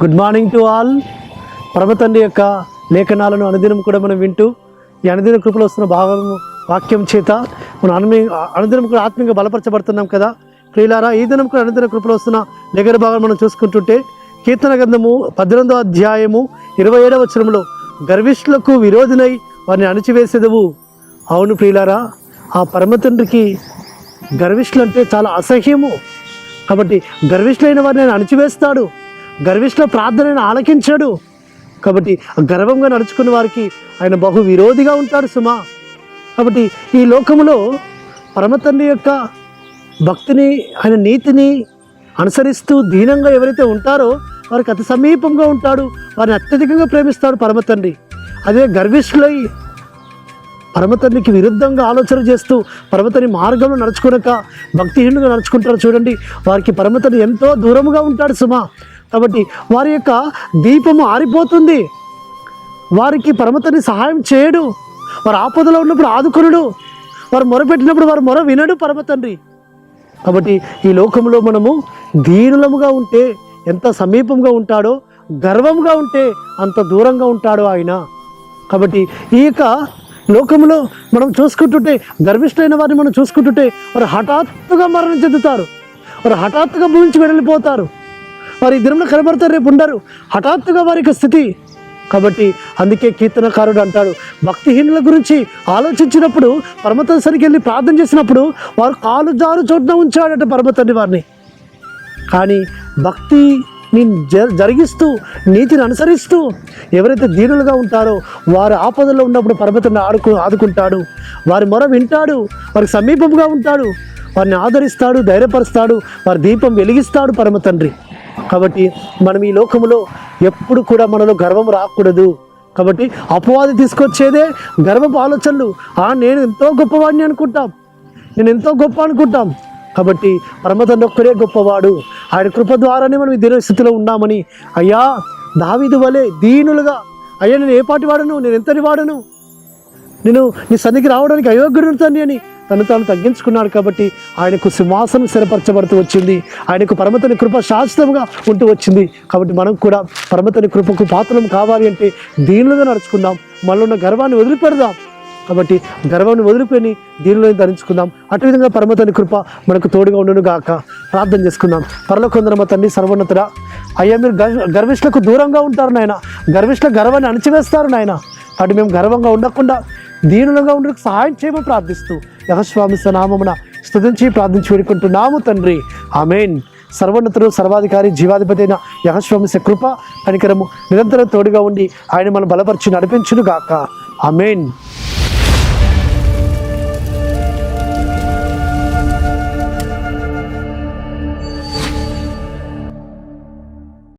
Good morning to all. పరమతండ్రి యొక్క లేఖనాలను అనుదినం కూడా మనం వింటూ ఈ అనుదిన కృపలో వస్తున్న వాక్యం చేత మనం అనుదినం కూడా ఆత్మీయంగా బలపరచబడుతున్నాం కదా ప్రియులారా. ఈ దినం కూడా అనుదిన కృపలో వస్తున్న లేఖన భాగం మనం చూసుకుంటుంటే కీర్తన గ్రంథము 18వ అధ్యాయము 27వ వచనంలో గర్విష్ఠులకు విరోధినై వారిని అణిచివేసేదవు. అవును ప్రియులారా, ఆ పరమతండ్రికి గర్విష్ఠులు అంటే చాలా అసహ్యము. కాబట్టి గర్విష్ఠులైన వారిని ఆయన అణిచివేస్తాడు. గర్విష్ఠుల ప్రార్థనను ఆలకించాడు. కాబట్టి గర్వంగా నడుచుకున్న వారికి ఆయన బహు విరోధిగా ఉంటాడు సుమా. కాబట్టి ఈ లోకములో పరమతండ్రి యొక్క భక్తిని, ఆయన నీతిని అనుసరిస్తూ దీనంగా ఎవరైతే ఉంటారో వారికి అతి సమీపంగా ఉంటాడు. వారిని అత్యధికంగా ప్రేమిస్తాడు పరమతండ్రి. అదే గర్విష్ఠులై పరమతండ్రికి విరుద్ధంగా ఆలోచన చేస్తూ పరమతండ్రి మార్గంలో నడుచుకునక భక్తిహీనుగా నడుచుకుంటారు చూడండి, వారికి పరమతండ్రి ఎంతో దూరముగా ఉంటాడు సుమా. కాబట్టి వారి యొక్క దీపము ఆరిపోతుంది. వారికి పరమతండ్రి సహాయం చేయడు. వారు ఆపదలో ఉన్నప్పుడు ఆదుకొనుడు. వారు మొరపెట్టినప్పుడు వారు మొర వినడు పరమతండ్రి. కాబట్టి ఈ లోకంలో మనము దీనులముగా ఉంటే ఎంత సమీపంగా ఉంటాడో, గర్వంగా ఉంటే అంత దూరంగా ఉంటాడో ఆయన. కాబట్టి ఈ యొక్క లోకంలో మనం చూసుకుంటుంటే గర్విష్ఠులైన వారిని మనం చూసుకుంటుంటే వారు హఠాత్తుగా మరణం చెందుతారు. వారు హఠాత్తుగా భూమి నుంచి వెళ్ళిపోతారు. వారు ఈ దినంలో కనబడతారు, రేపు ఉండరు. హఠాత్తుగా వారి యొక్క స్థితి. కాబట్టి అందుకే కీర్తనకారుడు అంటాడు, భక్తిహీనుల గురించి ఆలోచించినప్పుడు పరమతండ్రి సరికి వెళ్ళి ప్రార్థన చేసినప్పుడు వారు కాలు జారు చోటున ఉంచాడట పరమతండ్రి వారిని. కానీ భక్తిని జరిగిస్తూ నీతిని అనుసరిస్తూ ఎవరైతే దీనులుగా ఉంటారో వారు ఆపదలో ఉన్నప్పుడు పరమతండ్రి ఆదుకుంటాడు. వారి మొర వింటాడు. వారికి సమీపంగా ఉంటాడు. వారిని ఆదరిస్తాడు, ధైర్యపరుస్తాడు. వారి దీపం వెలిగిస్తాడు పరమతండ్రి. కాబట్టి మనం ఈ లోకంలో ఎప్పుడు కూడా మనలో గర్వం రాకూడదు. కాబట్టి అపవాది తీసుకొచ్చేదే గర్వపు ఆలోచనలు. నేను ఎంతో గొప్పవాడిని అనుకుంటాం, నేను ఎంతో గొప్ప అనుకుంటాం. కాబట్టి పరమతండ్రి ఒక్కడే గొప్పవాడు. ఆయన కృప ద్వారానే మనం ఈ దినస్థితిలో ఉన్నామని, అయ్యా దావీదు వలె దీనులుగా, అయ్యా నేను ఏ పాటి వాడను, నేను ఎంతటి వాడను, నేను నీ సన్నిధికి రావడానికి అయోగ్యుడు తండ్రి అని తను తాను తగ్గించుకున్నాడు. కాబట్టి ఆయనకు సింహాసనం స్థిరపరచబడుతూ వచ్చింది. ఆయనకు పరమతండ్రి కృప శాశ్వతంగా ఉంటూ వచ్చింది. కాబట్టి మనం కూడా పరమతండ్రి కృపకు పాత్రం కావాలి అంటే దీనులుగా నడుచుకుందాం. మనలో ఉన్న గర్వాన్ని వదిలిపెడదాం. కాబట్టి గర్వాన్ని వదిలిపోయి దీనిలో ధరించుకుందాం. అటువిధంగా పరమతండ్రి కృప మనకు తోడుగా ఉండును గాక. ప్రార్థన చేసుకుందాం. పరలోకమందున్న మా తండ్రి సర్వోన్నతుడా, అయ్యా మీరు గర్విష్ఠులకు దూరంగా ఉంటారు నాయన. గర్విష్ఠుల గర్వాన్ని అణిచివేస్తారు నాయన. కాబట్టి మేము గర్వంగా ఉండకుండా దీనులుగా ఉండడానికి సహాయం చేయమని ప్రార్థిస్తూ యెహోవా నామమున స్తుతించి ప్రార్థించి వేడుకుంటున్నాము తండ్రి. ఆమేన్. సర్వోన్నతుడు, సర్వాధికారి, జీవాధిపతి అయిన యెహోవా కృప కనికరము నిరంతరం తోడుగా ఉండి ఆయన మనం బలపరిచి నడిపించును గాక. ఆమేన్.